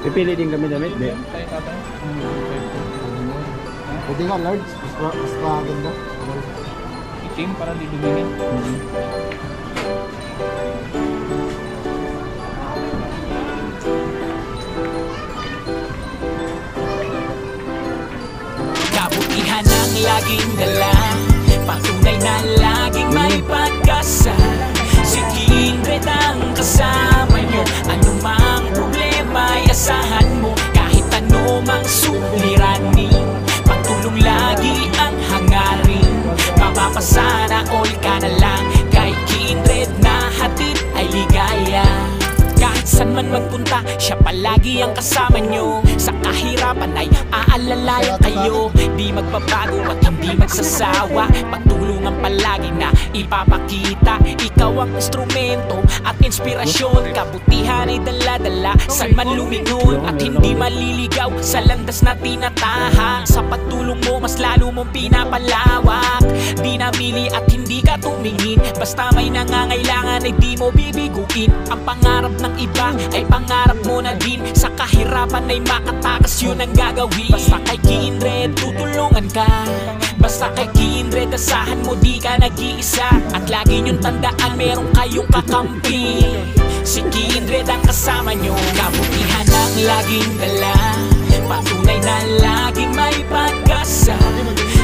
Pipili din kami damit, be. Pwede nga large, mas maganda. Itim para di dumingin. Kabutihan ang laging dala, patunay na laging may pag-asa. Si Kindred ang kasama nyo, anumang problema ay asahan mo. Kahit anumang suliranin, pagtulong lagi ang hangarin. Mapapasana all ka na lang, kay Kindred na hatid ay ligaya. Kahit saan man magpunta, siya palagi ang kasama nyo. Sa kahirapan ay aalalayan kayo. Di magbabago at hindi magsasawa, pagtulungan palagi na ipapakita. Ikaw ang instrumento at inspirasyon, kabutihan ay dala-dala saan man lumingon. At hindi maliligaw sa landas na tinatahak. Sa pagtulong mo mas lalo mong pinapalawak. Di namili at hindi ka tumingin, basta may nangangailangan ay di mo bibiguin. Ang pangarap ng iba ay pangarap mo na din. Sa kahirapan ay makatakas, yun ang gagawin. Basta kay Kindred tutulungan ka, basta kay Kindred asahan mo di ka nag-iisa. At lagi niyong tandaan meron kayong kakampi. Si Kindred ang kasama nyo, kabutihan ang laging dala, patunay na laging may pag-asa.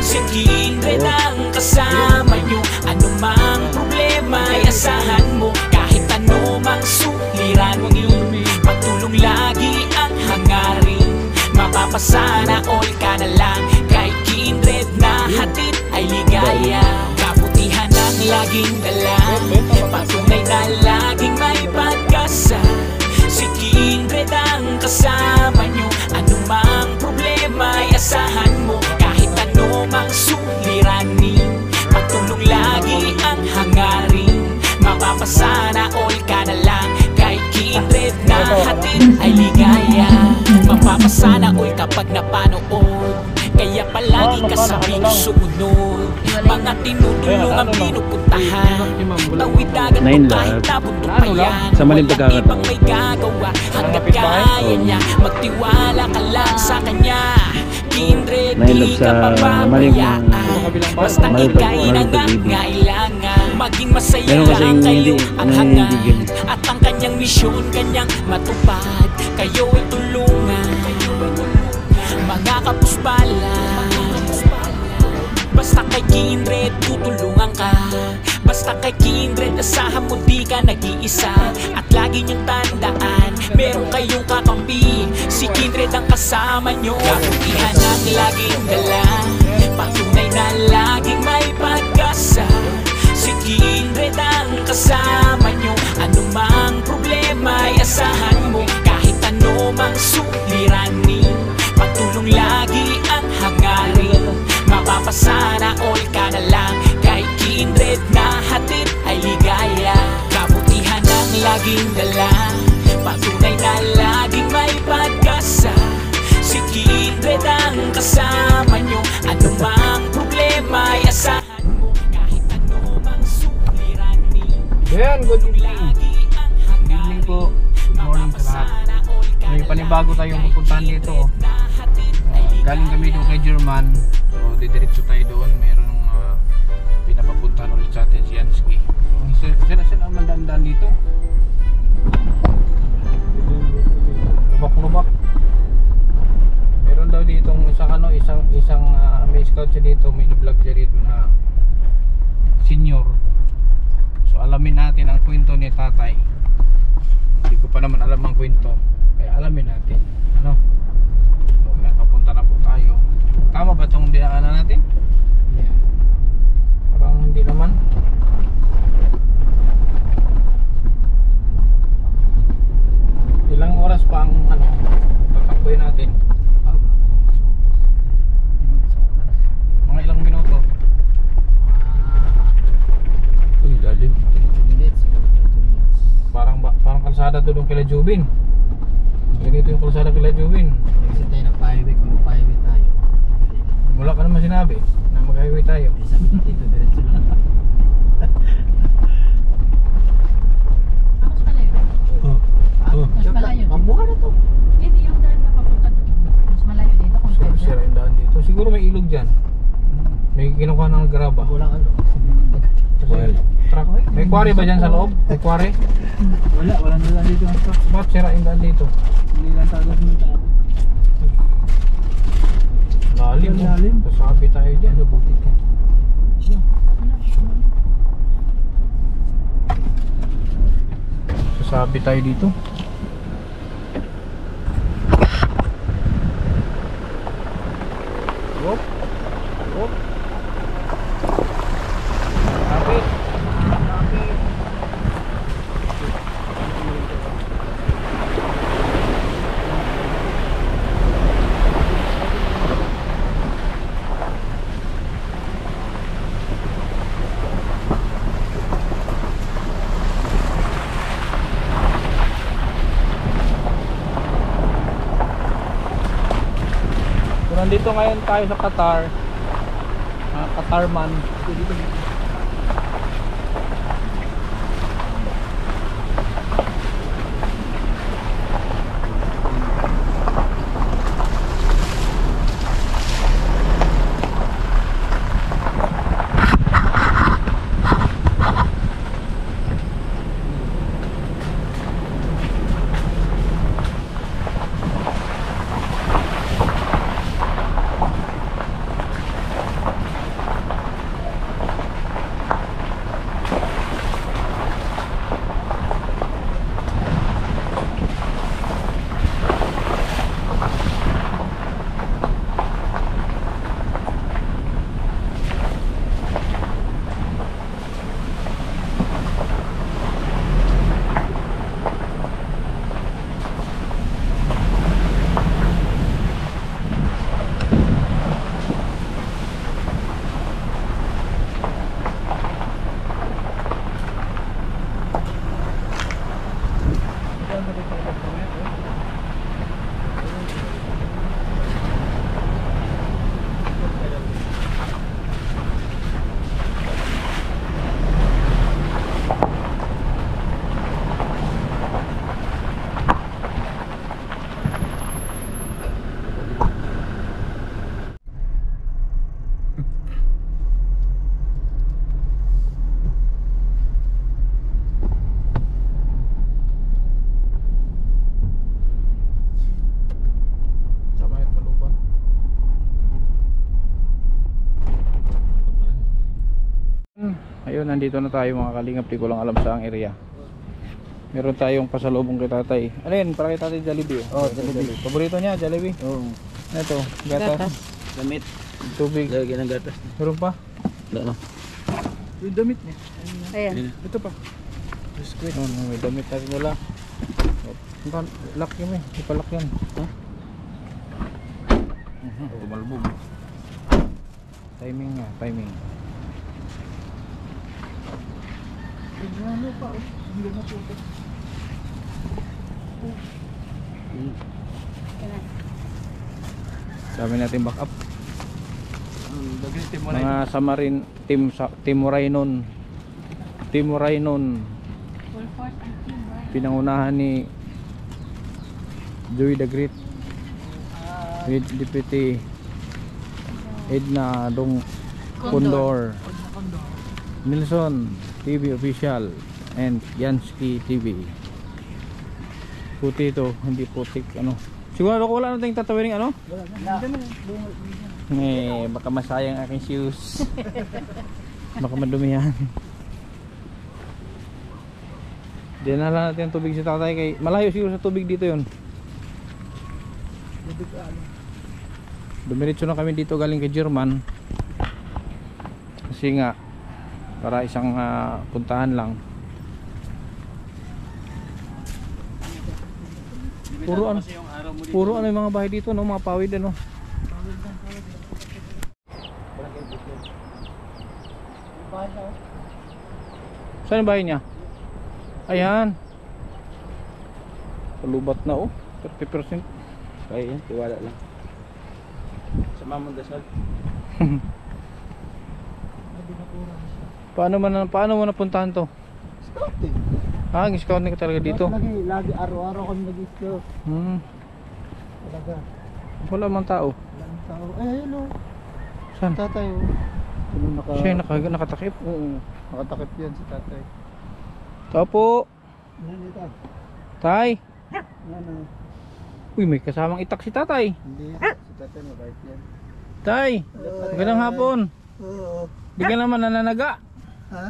Si Kindred ang kasama nyo, anumang problema ay asahan mo. Kahit anumang suliranin, pagtulong lagi ang hangarin. Mapapasana all ka na lang, kay Kindred na hatid ay ligaya. Kabutihan ang laging dala, patunay na laging may pag-asa. Si Kindred ang kasama nyo, anumang problema ay asahan mo. Kahit anumang suliranin, pagtulong lagi ang hangarin. Mapapasana all ka na lang, kay Kindred na hatid ay ligaya. Mapapasana all kapag napanood, kaya palagi kasabing sumunod. Mga tinutulong ang pinupuntahan, tawid dagat mo kahit nabundok pa yan. Walang ibang may gagawa hanggat kaya niya. Magtiwala ka lang sa kanya, Kindred di ka papabayaan. Basta ika'y nangangailangan, maging masaya lang kayo ang hangad. At ang kanyang misyon kanyang matupad, kayo ay tulungan, mga kapuspala. Basta kay Kindred tutulungan ka, basta kay Kindred asahan mo di ka nag-iisa. At lagi niyong tandaan meron kayong kakampi, si Kindred ang kasama nyo. Kabutihan ang laging dala, patunay na laging may pag-asa. Si Kindred ang kasama nyo, anumang problema ay asahan mo. Kahit anumang suliranin, pagtulong lagi ang hangarin. Mapapasana all ka na lang, kay Kindred na hatid ay ligaya. Kabutihan ang laging dala, patunay na laging may pag-asa. Si Kindred ang kasama nyo, anumang problema ay asahan mo. Kahit anumang suliranin, Yan, good evening. lagi ang Good evening po. Good morning sa lahat. May panibago tayong pupuntahan dito. Galing kami doon kay German. So didiretso tayo doon. Meron pinapapuntahan ulit sa atin si Yansky. Sila ang mandandaan dito. Lubak-lubak. Meron daw dito isang may scout siya dito, may vlog siya dito na senior. So alamin natin ang kwento ni tatay. Hindi ko pa naman alam ang kwento, kaya alamin natin. Ano? So, nakapunta na po tayo. Tama ba itong dinaanan natin? Yeah. Parang hindi naman. Ilang oras pa ang tatakboy natin? Mga ilang minuto? Uy, lalim. Parang kalsada to doon kila Jubin. Ganito yung kalsada kila Jubin. Kasi tayo nag-highway, kung mag-highway tayo. Wala ka naman sinabi na mag-highway tayo. Sabi dito, diretso lang. Mas pala yun. Oh. Mas pala yun. Mambuka na graba. Walang ano. Kasi truck. May quarry ba dyan sa loob? May quarry? Walang nalang dito ang truck. Ba't sira yung daan dito? Hindi lang tagas ng tao. Lalim. Lalim. Sasabi tayo dyan. Butik yan. Sasabi tayo dito. Whoop. Whoop. Kapit. Kapit. So, nandito ngayon tayo sa Qatar. Qatarman. Ayun, nandito na tayo mga kalingap. Di ko lang alam sa ang area. Meron tayong pasalubong kay tatay. Ano yun? Para kay tatay Jollibee. Oh, Jollibee. Paborito niya, Jollibee. Oo. Ito, gatas. Damit. Tubig. Lagyan ng gatas. Meron pa? Wala na. Yung damit niya. Ayan. Ito pa. Biscuit. Oh, may damit natin nila. Lock yun eh. Ipalock yan. Huh? Tumalbog. Timing nga, timing. Ano pa? Hindi na po ito. Sabi natin back up. Mga Samarin Timuraynon. Pinangunahan ni Joey the Great with Deputy Edna Dong Condor, Nilsson TV official, and Yansky TV. Puti ito, hindi putik ano. Siguro ko wala nang tayong tatawiring ano? Baka masayang aking shoes. Baka madumihan. Dinala natin ang tubig sa tatay kay malayo siguro sa tubig dito yon. Dumiretso na kami dito galing kay German. Kasi nga para isang puntahan lang. Puro ano yung mga bahay dito no, mga pawid ano. Saan yung bahay niya? Ayan. Palubat na oh, 30%. Kaya yan, tiwala lang. Sa mamang dasal. Paano mo napuntahan to? Scouting. Scouting ka talaga dito? Lagi araw-araw kami nag-scout. Talaga. Wala mang tao. Walang tao. Ay, ayun o. Saan? Tatay o. Siya nakatakip. Oo, nakatakip yan si tatay. Tao po. Ano ito? Tay. Ano? Uy, may kasamang itak si tatay. Hindi, si tatay mabait yan. Tay, magandang hapon. Oo. Di ka naman nananaga. Ha?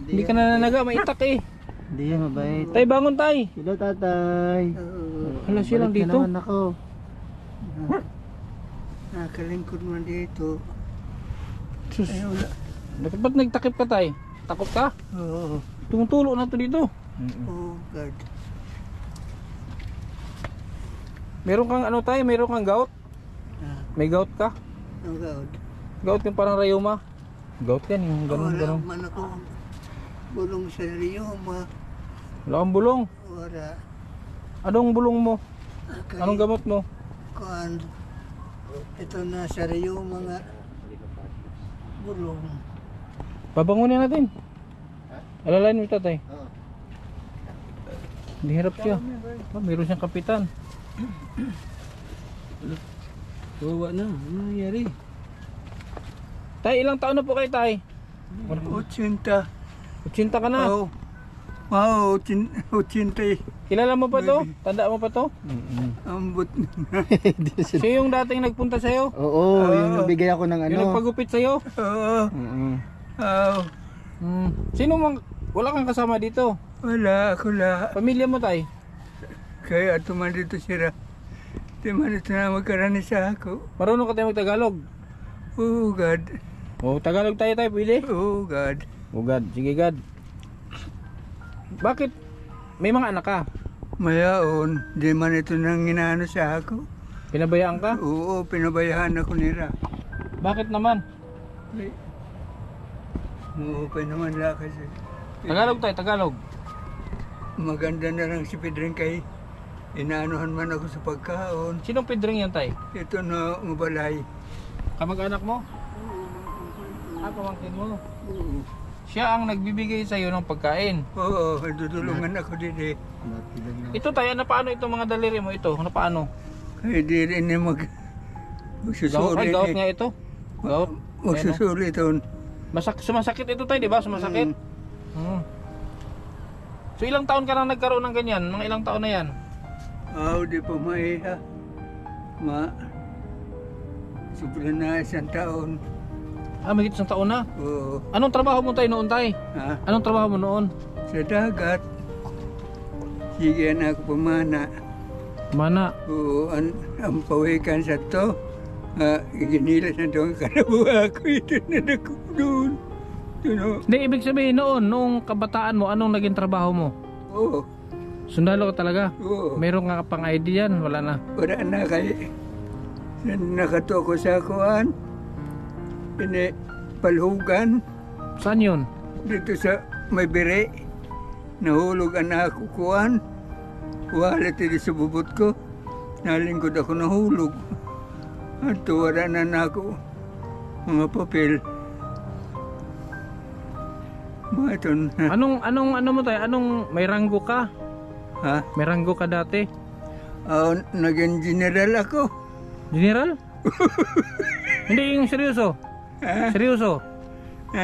Hindi ka nananaga, may itak eh. Hindi yan mabait. Tay, bangon tay. Hello tatay. Hala, siya lang Balik na dito. naman ako. Nakalingkod mo dito. Sus, Ay, wala. ba't nagtakip ka tay? Takot ka? Oo. Tumutulo na to dito. Oh, God. Meron kang ano tay? Meron kang gout? Ah, May gout ka? oh, God. Gout yung parang rayuma. Gout yan, yung ganun, Wala ganun. man ako bulong sa riyoma. Wala kang bulong. Wala. Anong bulong mo? Okay. Anong gamot mo? Kuan. Ito na sa riyoma nga. Bulong. Babangunin natin. Alalain mo tatay. Oo. Hindi hirap siya. Meron siyang kapitan. Tuwa na, ano nangyari? Tay, ilang taon na po kayo tay? 80. 80 ka na. Oh. Wow, 80. Kilala mo pa to? Tanda mo pa to? Ambot na. Siya yung dating nagpunta sa'yo? Oo, yung nabigay ako ng ano. Yung nagpagupit sa'yo? Oo. Oh. Sino mang... Wala kang kasama dito? Wala, ako la. Pamilya mo tay? Kaya tuman dito sila. Di man ito na magkarani sa ako. Marunong ka tayo mag-Tagalog? Oh, God. O, Tagalog tayo tayo, pwede? Oh, God. O God, sige God. Bakit? May mga anak ka? Mayaon, di man ito nang inaano sa ako. Pinabayaan ka? Oo, pinabayaan ako nila. Bakit naman? Oo, pa naman la kasi. Tagalog tayo, Tagalog. Maganda na lang si Pedring kay inaanuhan man ako sa pagkaon. Sinong Pedring yan tay? Ito na mabalay. Kamag-anak mo? Pamangkin mo. Oo, Siya ang nagbibigay sa'yo ng pagkain. oo, tutulungan ako din eh. Ito tayo, ano paano itong mga daliri mo ito? Ano paano? Kaya di rin eh Gout, magsusuli ay, gout eh. nga ito. Gout. Magsusuli ito. Sumasakit ito tayo, di ba? Sumasakit. So ilang taon ka nang nagkaroon ng ganyan? Mga ilang taon na yan? Di pa maiha. Sobra na 1 taon. Mahigit isang taon na. Oo. Anong trabaho mo tayo noon tay? Ha? Anong trabaho mo noon? Sa dagat. Sige na ako pamana. Mana. Oo, ang pawikan sa to. Ginilas na doon kanabuha ko. Ito na ako doon. You know? Hindi, ibig sabihin noon, noong kabataan mo, anong naging trabaho mo? Oo. Sundalo ka talaga? Oo. Meron nga pang ID yan, wala na. Wala na kay nakatoko sa kuan. Ini palhugan Saan yun? dito sa may bere. Nahulog ang nakukuan. Wala tidi sa bubot ko. Nalingkod ako nahulog. At wala na ako mga papel. Baton. Anong mo tayo? Anong may ranggo ka? Ha? May ranggo ka dati? Naging general ako. General? Hindi yung seryoso. Ha? Seryoso.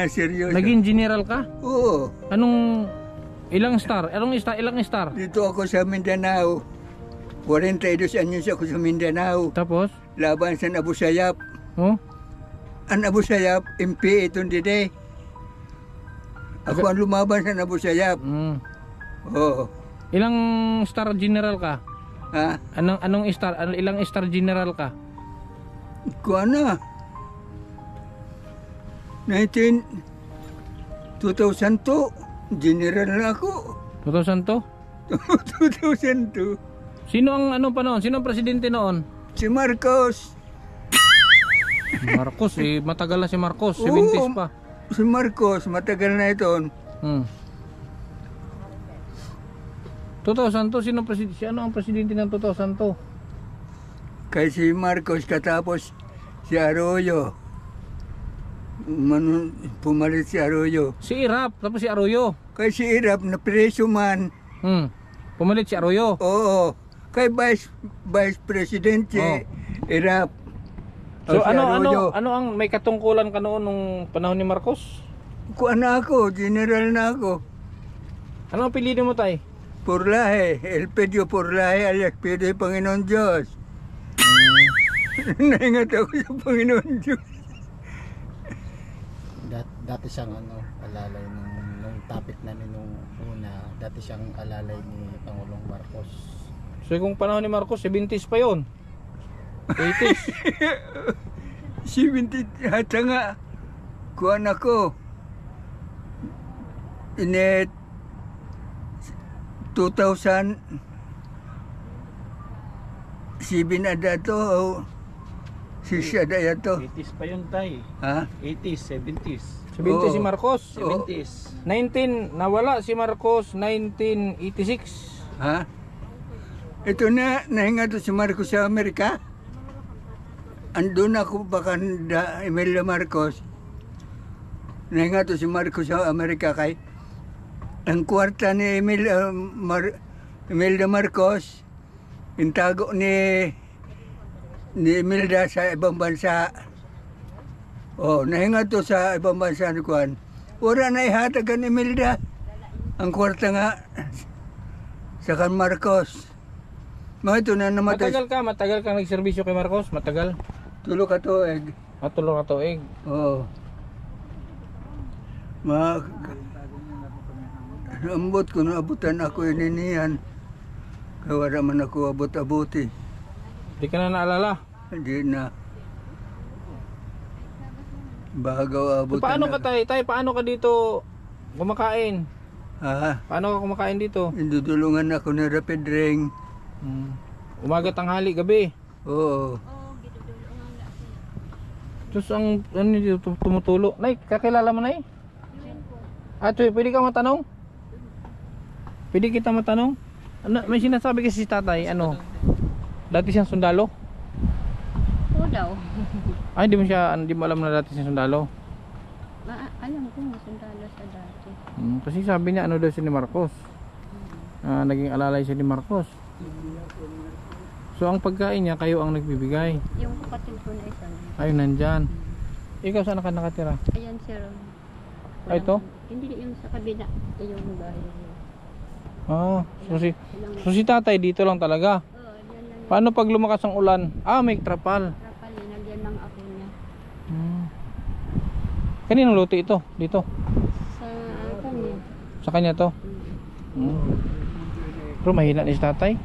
Seryoso. Naging general ka? Oo. Anong ilang star? Ilang star? Dito ako sa Mindanao. 42 anyos ako sa Mindanao. Tapos? Laban sa Abu Sayyaf. Oh? Ang Abu Sayyaf, MP itong dide. Ako ang lumaban sa Abu Sayyaf. Oo. Ilang star general ka? Ha? Ilang star general ka? Kuha na. 2002, general na ako. 2002? 2002. Sino ang pa noon? Sino ang presidente noon? Si Marcos. Marcos, matagal na si Marcos, 70s pa. Si Marcos, matagal na ito. 2002, sino ang presidente ng 2002? Kay si Marcos katapos si Arroyo. Pumalit si Arroyo. Si Irap, tapos si Arroyo. Kay si Irap na preso man. Pumalit si Arroyo. Oo. Kay Vice President si Irap. So O, si Arroyo. ano ang may katungkulan ka noon nung panahon ni Marcos? Kuan na ako, general na ako. Ano ang apelyido mo, tay? Porlahe, Elpidio Porlahe alias Pidoy Panginoon Diyos. Naingat ako sa Panginoon Diyos. Dati siyang alalay nung topic namin nung una, dati siyang alalay ni Pangulong Marcos. So kung panahon ni Marcos, 70s pa yon. 80s. 70 at nga, kuan ako. Inet 2007 ada to o 6 ada ya to. 80s pa yun, tay. Ha? 80s, 70s. 70 si Oo. Marcos. Oo. 70s. nawala si Marcos 1986. Ha? Ito na, nahinga to si Marcos sa Amerika. Andun ako baka Emilio Marcos. Nahinga to si Marcos sa Amerika kay ang kwarta ni Imelda Marcos intago ni Imelda sa ibang bansa. Oh, nahinga to sa ibang bansa ni Kuan. Wala na ihatag ni Imelda. Ang kwarta nga sa kan Marcos. Mga ito na namatay. Matagal kang nagserbisyo kay Marcos? Matagal? Tulo ka to, egg. Tulo ka tuig. Oo. Ambot ko na abutan ako ininiyan. Kaya man ako abot-abuti. Di ka na naalala? Hindi na. Bagaw abutan Paano ka tay? Paano ka dito kumakain? Ha? Paano ka kumakain dito? Indudulungan ako ni Rapid Ring. Umaga, tanghali, gabi. Oo. Tapos ang ano dito tumutulo. Nay, kakilala mo, Nay? Pwede ka matanong? Pwede kita matanong? Ano, may sinasabi kasi si tatay, dati siyang sundalo? Oo daw. Ay, hindi mo alam na dati siyang sundalo. Alam ko masundalo sa dati. Kasi sabi niya, daw si ni Marcos. Naging alalay si ni Marcos. So, ang pagkain niya, kayo ang nagbibigay. Yung kapatid ko na isa. Ayun, nandyan. Ikaw, saan ka nakatira? Ayan sir. Ito? Hindi yung sa kabila. Yung bahay. So si tatay dito lang talaga. Oo, yan lang. Paano pag lumakas ang ulan? May trapal. Trapal yun. Nagyan lang ako niya. Kaninong luto ito? Dito? Sa kanya. Sa kanya to? Pero mahina ni si tatay.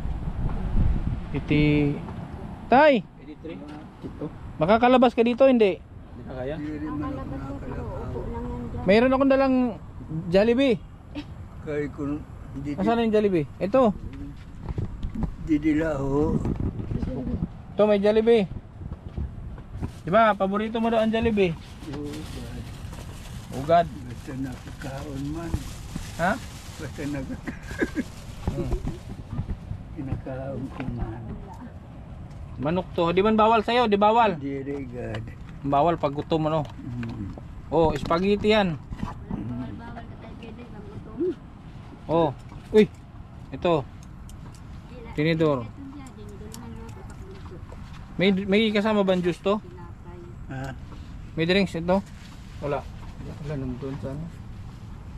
Tay! 83? Ito? Makakalabas ka dito, hindi? Hindi na kaya? Nakalabas ko pero upo lang yan dyan. Mayroon akong dalang Jollibee. Kaya kung Asan na yung Jollibee? Ito. didila ho. Ito may Jollibee. Diba? Paborito mo daw ang Jollibee. Ugad. Basta nakakaon man. Ha? Basta kinakaon ko man. Manok to. Di man bawal sa'yo? Di bawal? Diri God. Bawal pag gutom spaghetti yan. Bawal ka tayo pwede. Magutom. Uy. Ito. Tinidor. May kasama ba juice to? Ha? May drinks ito? Wala. Wala nandun sa ano?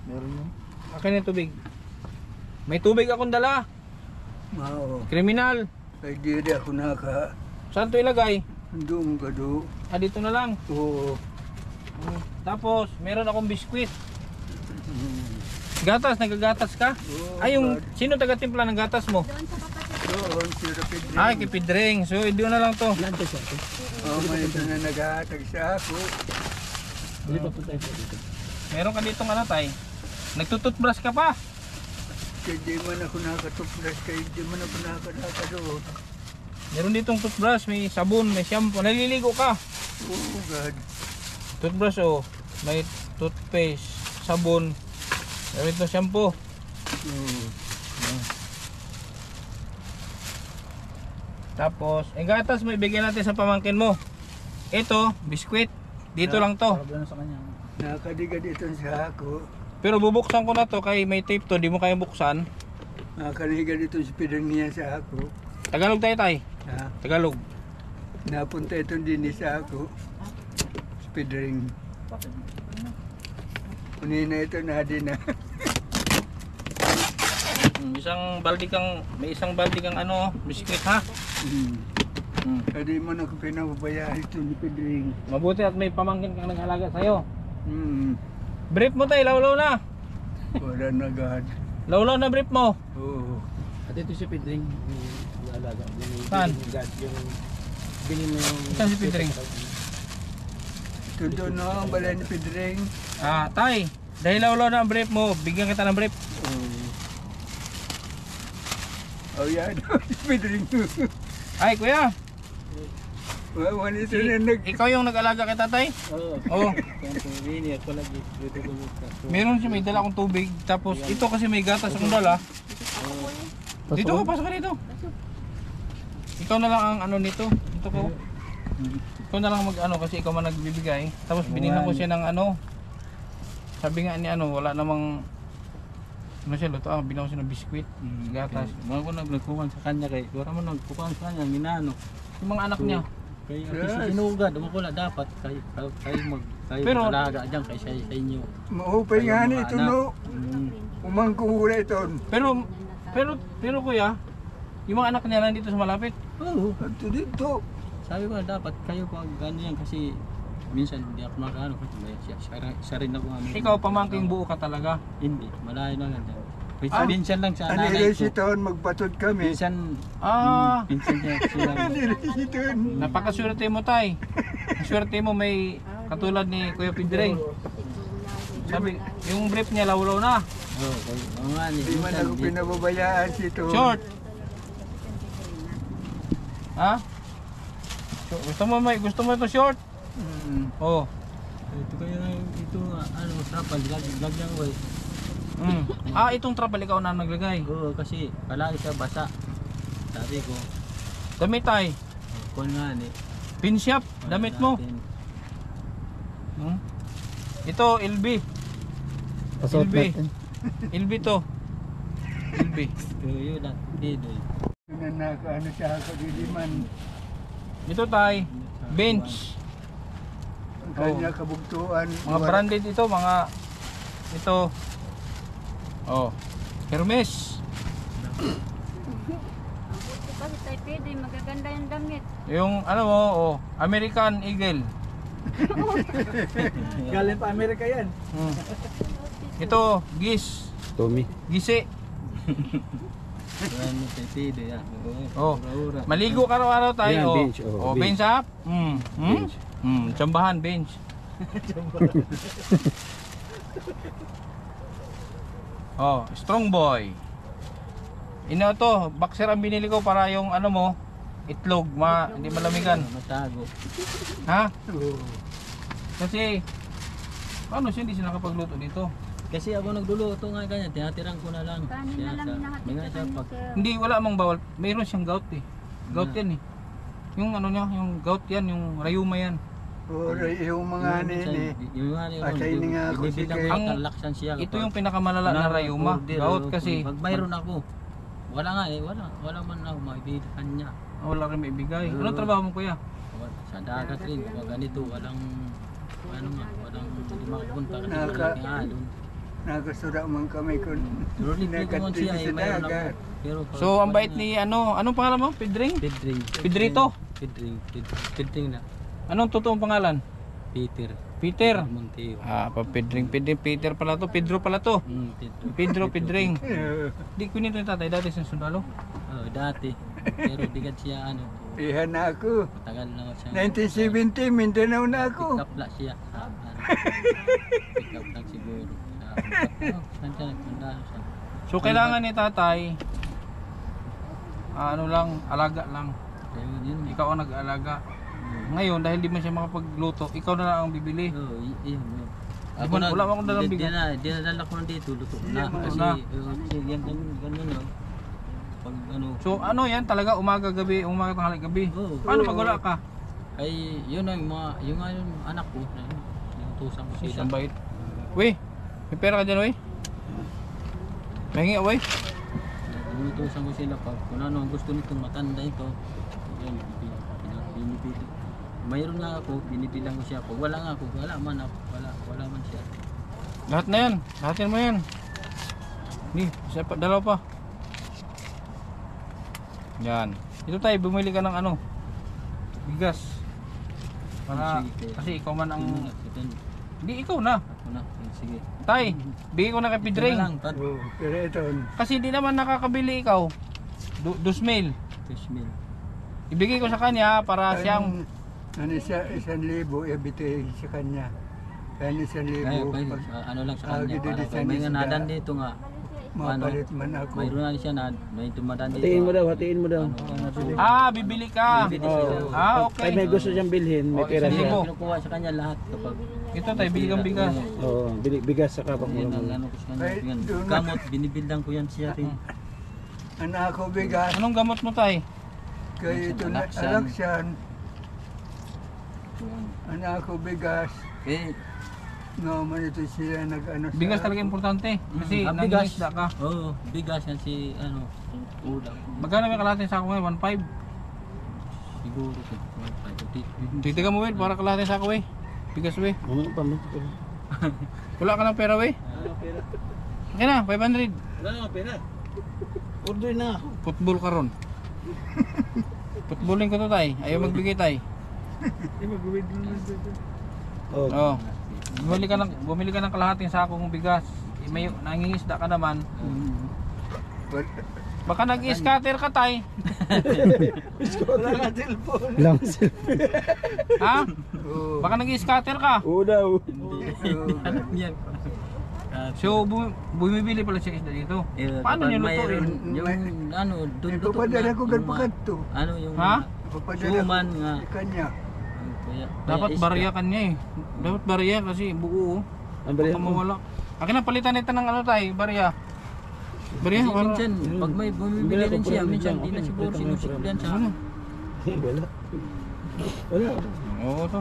Meron yun. Akin yung tubig. May tubig akong dala. Mao. Kriminal. Kay diri ako naka. Saan to ilagay? Andung ka do. Dito na lang. Oo. Tapos, meron akong biskwit. Gatas, nagagatas ka? Oo, Yung, God. sino taga-timpla ng gatas mo? Doon, si Rapid Ring. Kipidring. So, doon na lang to. May ito na naghahatag sa ako. Hindi pa po tayo dito. Meron ka ditong tay. Nagtututbrush ka pa. Kaya di man ako nakatuplas. Kaya di man ako nakakadoo. Meron ditong toothbrush, may sabon, may shampoo. Naliligo ka. Oo, God. Toothbrush may toothpaste, sabon. Meron itong shampoo. Oo. Tapos, gatas may bigyan natin sa pamangkin mo. Ito, biskwit. Dito lang to. Para na sa kanya. Nakadiga dito sa ako. Pero bubuksan ko na to kay may tape to, di mo kaya buksan. Nakadiga dito sa pinang niya sa ako. Tagalog tayo tay. Ha? Tagalog. Napunta itong dinis ako. Speed ring. Kunin na ito na din na. May isang baldi kang ano, biskwit ha. Hindi mo na ko pinababayaan ito ni Pedring. Mabuti at may pamangkin kang nag-alaga sa'yo. Brief Brief mo tayo, lawlaw na. Wala na agad. Lawlaw na brief mo. Oo. At ito si Pedring, yung alaga. Saan? Yung bili mo yung... Saan si Pedring? Ito doon no, ang balay ni Pedring. Ah, tay. Dahil lawlaw na ang brief mo, bigyan kita ng brief. Oh yan, si Pedring. Ay, kuya. Wala ito na nag... Ikaw yung nag-alaga kay tatay? Oo. Oo. Hindi ako lagi. Dito ko Meron siya, may dala akong tubig. Tapos ito kasi may gatas akong dala. Dito ka, pasok ka dito. Ikaw na lang ang ano nito. Ito ko. Ikaw na lang mag ano kasi ikaw man nagbibigay. Tapos binigyan ko siya ng ano. Sabi nga ni ano, wala namang ano siya, luto binaw siya ng biskwit, gatas. Mga ko nagkukuhan sa kanya kay wala mo nagkukuhan sa kanya ginano. Yung mga anak niya. Kaya kasi inugad mo ko dapat kayo Pero alaga diyan kay sa inyo. Maupay nga ni ito no. Umangkuhula ito. Pero kuya, yung mga anak niya nandito sa malapit. Oo. Ito dito. Sabi ko dapat kayo pag ganyan kasi minsan hindi ako makaano kasi may siya rin ako ano. Ikaw pamangking buo ka talaga. Hindi, malayo na ganyan. Minsan lang sa Ano nanay si ko. Ton magpatod kami. Minsan, Minsan sila. Si Ton. napakaswerte mo tay. Swerte mo may katulad ni Kuya Pedring. Sabi, yung brief niya lawlaw na. Oo nga ni. Hindi man ako pinababayaan si Ton. Short. Ha? Gusto mo ito short? Oh. Ito kaya ito ano sapal lagyan ko eh. Itong trapal ikaw na naglagay. Oo kasi palagi siya basa. Sabi ko, Damit tay. kung nga ni. Pin shop, damit mo. Ito LB. LB. LB to. LB. Yun lang, dito eh. Ano siya ako diliman. Ito tay. Bench. Ang kanya kabugtuan. Mga branded ito, mga ito. Oh. Hermes. Kasi tayo pwede, magaganda yung damit. Yung ano mo, American Eagle. Galing pa Amerika yan. Ito, Gis. Tommy. Gisi. Ano tayo pwede yan. Oh. Maligo ka araw-araw tayo. Yan, Oh, bench, bench up. Tsambahan bench. Oh, strong boy. Ino to, boxer ang binili ko para yung ano mo, itlog, hindi malamigan. Matago. Ha? Kasi paano siya hindi siya nakapagluto dito? Kasi ako nagluluto nga ganyan, tinatirang ko na lang. Kanin na lang hinahatid May nga sa siya kanya, pag sir. Hindi, wala mang bawal. Mayroon siyang gout eh. Gout yan eh. Yung ano niya, yung gout yan, yung rayuma yan. Yung mga nini. Yung nga ni Patay na nga ako si Kay. Ang- laksan siya. Ito yung pinakamalala na rayuma. Gout kasi. Pag mayroon ako, wala nga eh, wala man ako maibigay kanya. Wala rin may ibigay. Anong trabaho mo kuya? Sa dagat rin, pag ganito, walang hindi makapunta kasi Naka- malaking alon. Nakasura man kami kung Pero libre ko man siya eh, sa mayroon ako. dagat. Pero pag- So ang bait ni anong pangalan mo? Pedring? Pedring. Pedrito? Pedring na. Anong totoong pangalan? Peter. Peter. Monteo. Peter pala to. Pedro pala to. Pedro. Pedring. Di ko nito yung tatay dati sa sundalo. Oh, dati. Pero digat siya ano, Ihan na ako. matagal na siya. 1970, Mindanao na ako. Pick up lang siya. Pick up lang siguro. Saan siya nagpunta siya? So kailangan ni tatay ano lang, alaga lang. Yun. Ikaw ang nag-aalaga. Ngayon dahil di man siya makapagluto, ikaw na lang ang bibili. Oo, yun. Wala mo akong dalang bigas. Dinadala ko na dito, luto ko na. Yan, Kasi, na. yan, ganun no. Pag ano, So ano yan talaga umaga gabi, umaga tanghali gabi. Oo. Paano pag wala ka? ay yun ang mga, yung nga yung anak ko, inutusan ko sila. Isang bait. Uy, may pera ka dyan, uy. Mahingi, uy. Inutusan ko sila pag kung ano ang gusto nitong matanda ito. Yan, binibili. Mayroon nga ako, binibilang ko siya. Pag wala nga ako, wala man siya. Lahat na yan. Lahatin mo yan. Ni, isa pa, dalawa pa. Yan. Ito tayo, bumili ka ng ano? Bigas. Para, kasi ikaw man ang... Hindi, ikaw na. Ako na, sige. Tay, bigay ko na kay Pidring. Oo, pero ito, Kasi hindi naman nakakabili ikaw. 2,000. Ibigay ko sa kanya para siyang... ano siya, 1,000, ibigay sa kanya. Kaya 1,000, Kaya, pag ano lang sa kanya. gididi Para sa may isda, nadan dito nga. mapalit man ako. Mayroon na siya na, may tumadan dito. Hatiin mo daw, hatiin mo daw. Bibili ka. Bibili sila. Okay. Ay, may gusto siyang bilhin, may Oh, pera isang siya. libo. Kinukuha sa kanya lahat kapag Ito tayo, bili kang bigas. Oo, bigas sa kapak mo. yan ang ano ko sa kanya. Kahit Yan, doon- gamot, binibildang ko yan siya rin. Anak ko bigas, Anong gamot mo tay? kaya ito na Alaksan. alaksan. Anak ko bigas, Eh, naman ito sila nag-ano sa... Bigas talaga importante. Kasi bigas. nangingisda ka. Oo, bigas yan si ano, ulam. Magkano may kalahating sako ngayon? 1.5? Siguro ko. Titigan mo Will, para kalahating sako eh. Bigas we. Mamaya pa mo. Wala ka ng pera we? Okay na, 500. Wala nga pera. Order na. Football ka ron. Footballing ko to tay. Ayaw magbigay tay. Oh. Oo. Bumili ka ng kalahating sako ng bigas. May nangingisda ka naman. Baka nag-scatter ka tay. Wala ka cellphone. Lang cellphone. Ha? Oo. Baka nag-scatter ka. Oo daw. Alam yan. So bumibili pala siya isda dito. Paano niyo lutuin? Yung ano, doon Ipapadala ko ganpakat to. Ano yung Ha? Ipapadala Suman ko nga. sa kanya. Dapat barya kanya eh. Dapat barya kasi buo. Ang bali Baka mawala. Akin na palitan nito ng ano tay, barya. Barya, Kasi wala. minsan, pag may bumibili rin siya, minsan di na siguro sinusiklan sa Ano? Wala. Wala. Oo to.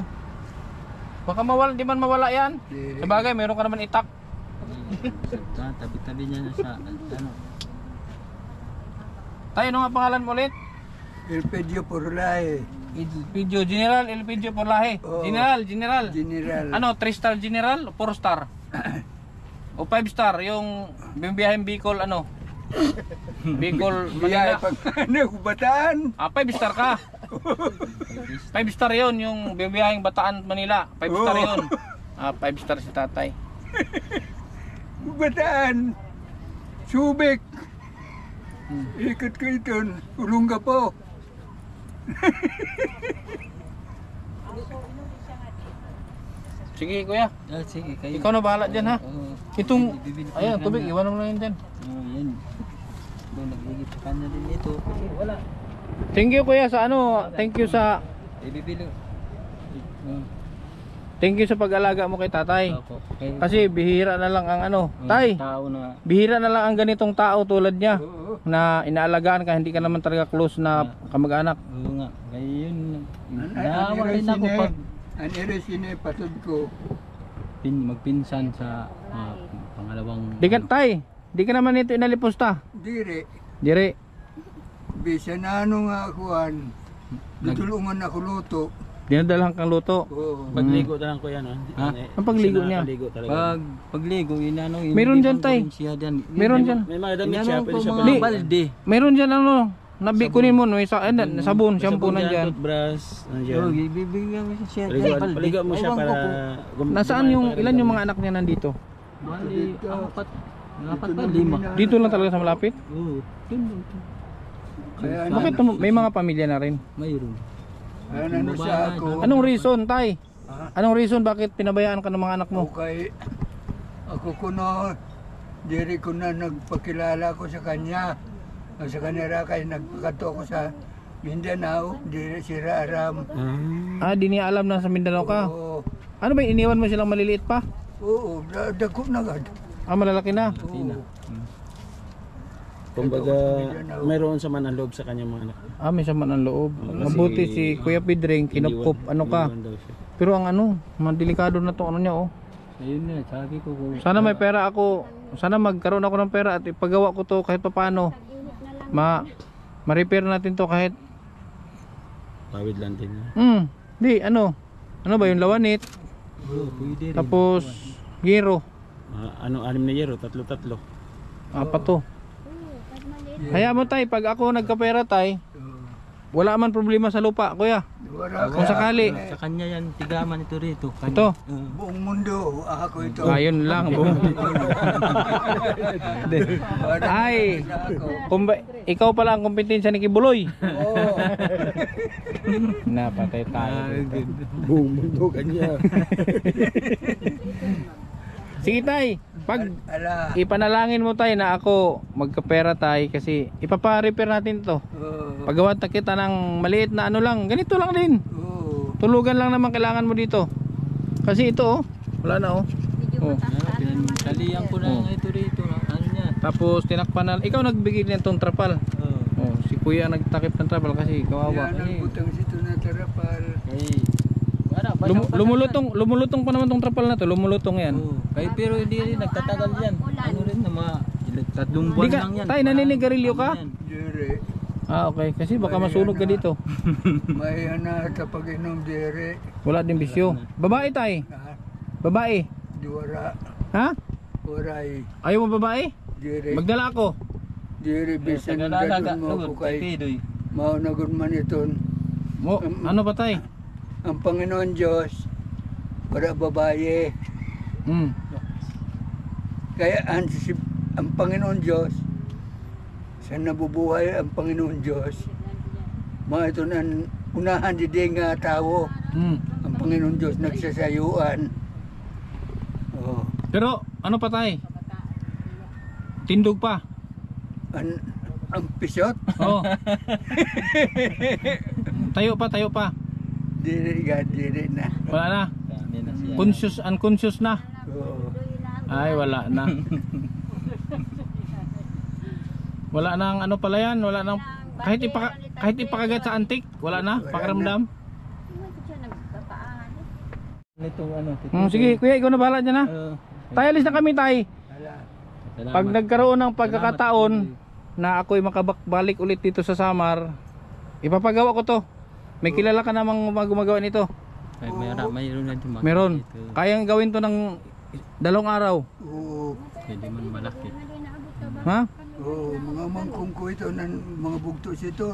Baka mawala, di man mawala yan. Sa bagay, meron ka naman itak. tabi-tabi niya na sa ano. Tayo, ano nga pangalan mo ulit? Elpedio Porlae. Elpidio General, Elpidio Porlahe. Oo. General. General. Ano, 3-star General o 4-star? O 5-star, yung bibiyaheng Bicol ano? Bicol, Biyay Manila. pag ano, bataan. 5-star ka. 5-star yun, yung bibiyaheng Bataan, Manila. 5-star Oo. yun. 5-star si tatay. Bataan. Subic. Ikot ko ito. Ulong ka po. Sige kuya, Sige, kayo. ikaw na bahala dyan ha. Oo. Itong, Bibili ko ayan, sa tubig, kanya. iwan mo lang yun dyan. Yan. Doon, nagigit sa kanya din ito. Kasi wala. Thank you kuya sa ano, thank you sa Bibili. thank you sa pag-alaga mo kay tatay. Opo. Okay. Kasi bihira na lang ang ano, tay. Tao na. Bihira na lang ang ganitong tao tulad niya Oo. na inaalagaan ka, hindi ka naman talaga close na kamag-anak. Oo nga. Kaya yun. An- Naawa an- rin ako sine- pag Ang sine patod ko. magpinsan sa pangalawang. Di ka tay, di ka naman ito inalipusta. Dire. Dire. Bisa na ano nga akuan. Natulungan ako luto. Dinadalhan kang luto. Oo. Pagligo na lang ko yan. Ha? Ang pagligo niya. Pagligo talaga. Pagligo, inano. Meron dyan, tay. Meron dyan. May mga damit siya, Inano pwede ko siya mga Di. balde. Meron dyan ano, nabikunin mo no, sabon, shampoo Sabon nandyan. toothbrush, Oo, nandiyan. bibigyan mo siya. Paligo mo siya Ewan para... ko kung Nasaan yung, ilan yung mga anak niya nandito? bali, apat pa, 5. Dito lang talaga sa malapit? Oo. Kaya Bakit may mga pamilya na rin? Mayroon. Kaya ano siya ako. Anong reason, tay? Anong reason bakit pinabayaan ka ng mga anak mo? Okay. Ako kuno, diri ko na nagpakilala ko sa kanya. Sa kanya kay nagpakato ko sa Mindanao, diri si Raram. Di niya alam na sa Mindanao ka. Oo. Ano ba, iniwan mo silang maliliit pa? Oo, dako na agad. Malalaki na. Oo. Kumbaga, mayroon sa man ang loob sa kanyang mga anak. May sama ng loob. Mabuti si Kuya Pidring, kinupkop, ano ka. Iniwan daw siya. Pero ang ano, delikado na to ano niya oh. Ayun na, sabi ko kung Sana may pera ako, sana magkaroon ako ng pera at ipagawa ko to kahit paano. Ma-repair natin to kahit Pawid lang din. Di, ano? Ano ba yung lawanit? Oo, pwede rin. Tapos, giro. Ano, 6 na yero, 3-3. Apat to. Kaya mo tay, pag ako nagkapera tay, wala man problema sa lupa, kuya. Wala Kung ka. sakali. Sa kanya yan, tigaman ito rito. Ito. Buong mundo, ako ito. Ayun lang. Ay, ikaw pala ang kompetensya ni Kibuloy. Oo. Napatay tayo. Buong mundo kanya. Sige tay, pag Ala. ipanalangin mo tay na ako magkapera tay kasi ipapa-repair natin to. Oo. Paggawa ta kita ng maliit na ano lang, ganito lang din. Oo. Tulugan lang naman kailangan mo dito. Kasi ito oh, wala na oh. Oh. Kaliyan ko na ito rito. Ano niya? Tapos tinakpan na, ikaw nagbigay din tong trapal. Oo. Oh, si kuya ang nagtakip ng trapal kasi kawawa. Yan ang butang sito na tarapal. Kay, wala, basang-basa Lumulutong pa naman tong trapal na to, lumulutong yan. Oo. Kay, pero hindi rin nagtatagal yan. Ano rin na mga 3 buwan Di ka, lang yan. tay, naninigarilyo ka? Ano yan? Dire. Ah, okay. Kasi baka masunog ka dito. May anata pag-inom dire. Wala din bisyo. Babae tay. Ah, Babae. Diwara. Ha? Oray. Ayaw mo babae? Dire. Magdala ako. Dire bisan Tagalaga, dadon mo lugod, ako kay Pidoy. maunagod man iton. Mo, ano ba tay? Ang Panginoon Diyos, para babae. Hmm. Kaya ang Panginoon Diyos, sa nabubuhay ang Panginoon Diyos, mga ito na unahan di nga tao, Hmm. ang Panginoon Diyos nagsasayuan. Oh, Pero ano pa tay? Tindog pa. ang pisot, Oo. Tayo pa. diri na. Wala na. Dami na siya. Conscious, unconscious na. Oh, Ay, wala na. Wala nang ano pala yan, wala nang kahit ipakagat sa antik, wala na, pakiramdam. Itong ano. Sige, kuya, ikaw na bahala dyan ha. Tayo, alis na kami tay. Pag nagkaroon ng pagkakataon na ako'y makabalik ulit dito sa Samar, ipapagawa ko to. May kilala ka namang gumagawa nito. Ay, mayroon na din mga Meron. dito. Kayang gawin to ng 2 araw. oh, Pwede man malaki. Ha? oh, mga mangkong ko ito ng mga bugto ito.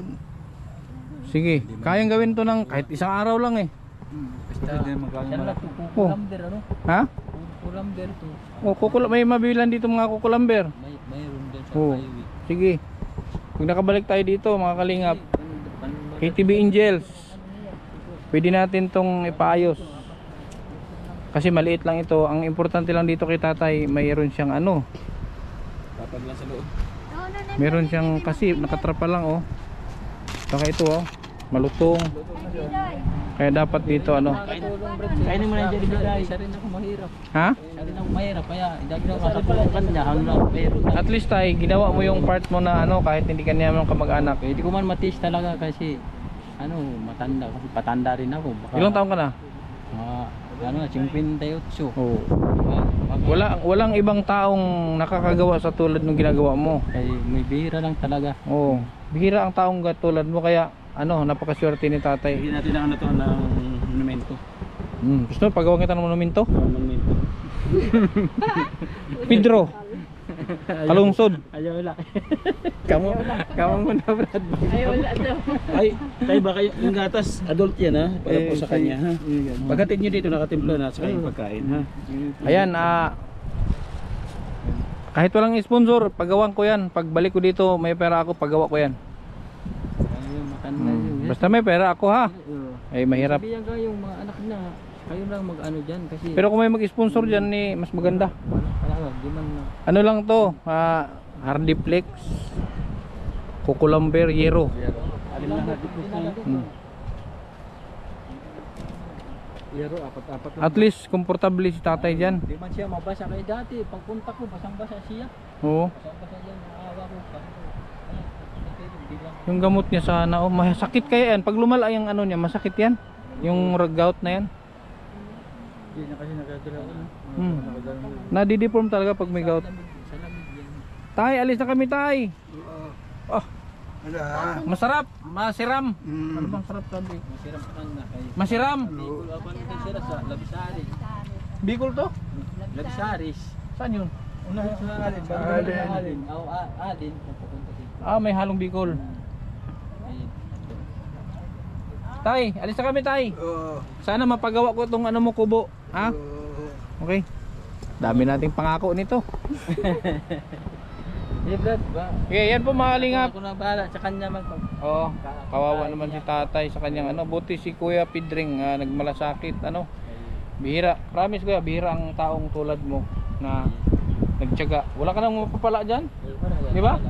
Sige, kayang gawin to ng kahit 1 araw lang eh. Basta, yan lang itong kukulamber, ano? Ha? Kukulamber to. May mabilan dito mga kukulamber. Mayroon din sa Oh. highway. Sige. Pag nakabalik tayo dito mga kalingap, KTB Angels, pwede natin tong ipaayos. Kasi maliit lang ito. Ang importante lang dito kay tatay, mayroon siyang ano. Papag lang sa loob. Meron siyang kasi nakatrapa lang oh. Saka ito oh, malutong. Kaya dapat dito ano. Kainin mo na dyan ibigay. Isa rin ako mahirap. Ha? Isa rin ako mahirap. Kaya idagdaw ka sa tulungan niya hanggang mayroon na. At least tay, ginawa mo yung part mo na ano kahit hindi ka niya kamag-anak. Hindi ko man matiis talaga kasi ano, matanda. Kasi patanda rin ako. Baka, Ilang taon ka na? ano, 58. Oo. Walang ibang taong nakakagawa sa tulad ng ginagawa mo. Kaya may bihira lang talaga. Oo. Bihira ang taong tulad mo kaya ano, napakaswerte ni tatay. Bigyan natin ng ano to, ng monumento. Gusto mo pagawa kita ng monumento? Monumento. Pedro. Kalungsod. Ayaw wala. Kamu mo na Brad. Ay, tayo baka yung gatas, adult yan ha, para po sa kanya ha. Pagkatid nyo dito nakatimpla na sa kanyang pagkain ha. Ayan, kahit walang sponsor, pagawan ko yan. Pagbalik ko dito, may pera ako, pagawa ko yan. Ayaw, matanda yun. Basta may pera ako ha. Ay mahirap. Sabihan ka yung mga anak na kayo lang mag-ano dyan kasi Pero kung may mag-sponsor dyan, mas maganda. wala, di man na. Ano lang to, Hardiplex, Kukulamber, Yero. Yero, apat-apat lang. At least, komportable si tatay dyan. Di man siya mabasa kay dati. Pagpunta ko, basang-basa siya. Oo. Basang-basa yan, naawa ko. Yung gamot niya sana, masakit kaya yan. Pag lumala yung ano niya, masakit yan. Yung gout na yan. Hindi na kasi nagagalaw. Nadideform talaga pag may gout. Sa lamig yan. Tay, alis na kami tay. Wala. Masarap, masiram. Mm. Ano bang sarap sabi? Masiram pa na kay. Masiram. Bicol apa nito sila sa Labisaris. Bicol to? Labisaris. Saan yun? Una. Alin. Alin. Alin. Pupunta dito. Ah, may halong Bicol. Tay, alis na kami tay. Oo. Sana mapagawa ko tong ano mo kubo. Ha? Oo. Okay. Dami nating pangako nito. Eh Brad, ba? Okay, yan po mga kalingap. Ako na bahala sa kanya man pag. Oo, kawawa naman si tatay sa kanyang ano. Buti si Kuya Pidring nagmalasakit ano. Bihira. Promise Kuya, bihira ang taong tulad mo na nagtiyaga. Wala ka nang mapapala dyan. Di ba?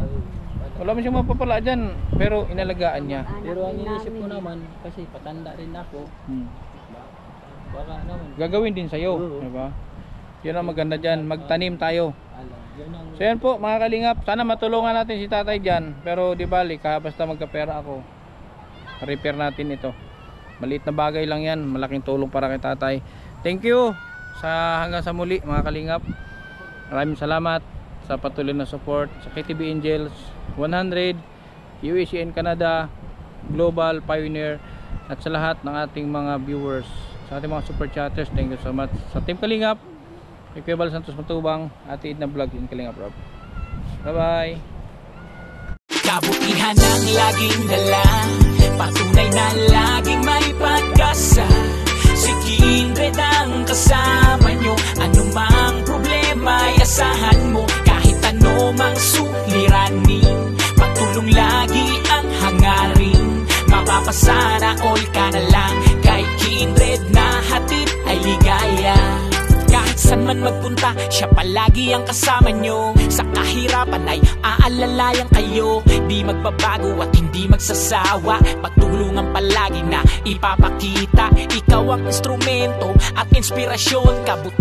Wala man siyang mapapala dyan. Pero inalagaan niya. Pero ang iniisip ko naman kasi patanda rin ako. Baka naman. Gagawin din sa'yo. Oo. Di ba? Yun ang maganda dyan. Magtanim tayo. Yun ang So yan po mga kalingap. Sana matulungan natin si tatay dyan. Pero di bali, basta magkapera ako, repair natin ito. Maliit na bagay lang yan. Malaking tulong para kay tatay. Thank you hanggang sa muli mga kalingap. Maraming salamat sa patuloy na support sa KTB Angels 100, UACN Canada, Global Pioneer, at sa lahat ng ating mga viewers, sa ating mga super chatters. Thank you so much sa Team Kalingap, Kuya Bal Santos Matubang, Ate Edna Vlog in Kalingap Rob. Bye bye. Kabutihan ang laging dala, patunay na laging may pag-asa. Si Kindred ang kasama nyo, anumang problema ay asahan mo. Kahit ano mang suliranin, pagtulong lagi ang hangarin. Mapapasana all ka na lang, kay Kindred na hatid ay ligaya. Kahit saan man magpunta, siya palagi ang kasama nyo. Sa kahirapan ay aalalayan kayo. Di magbabago at hindi magsasawa, pagtulungan palagi na ipapakita. Ikaw ang instrumento at inspirasyon, kabuti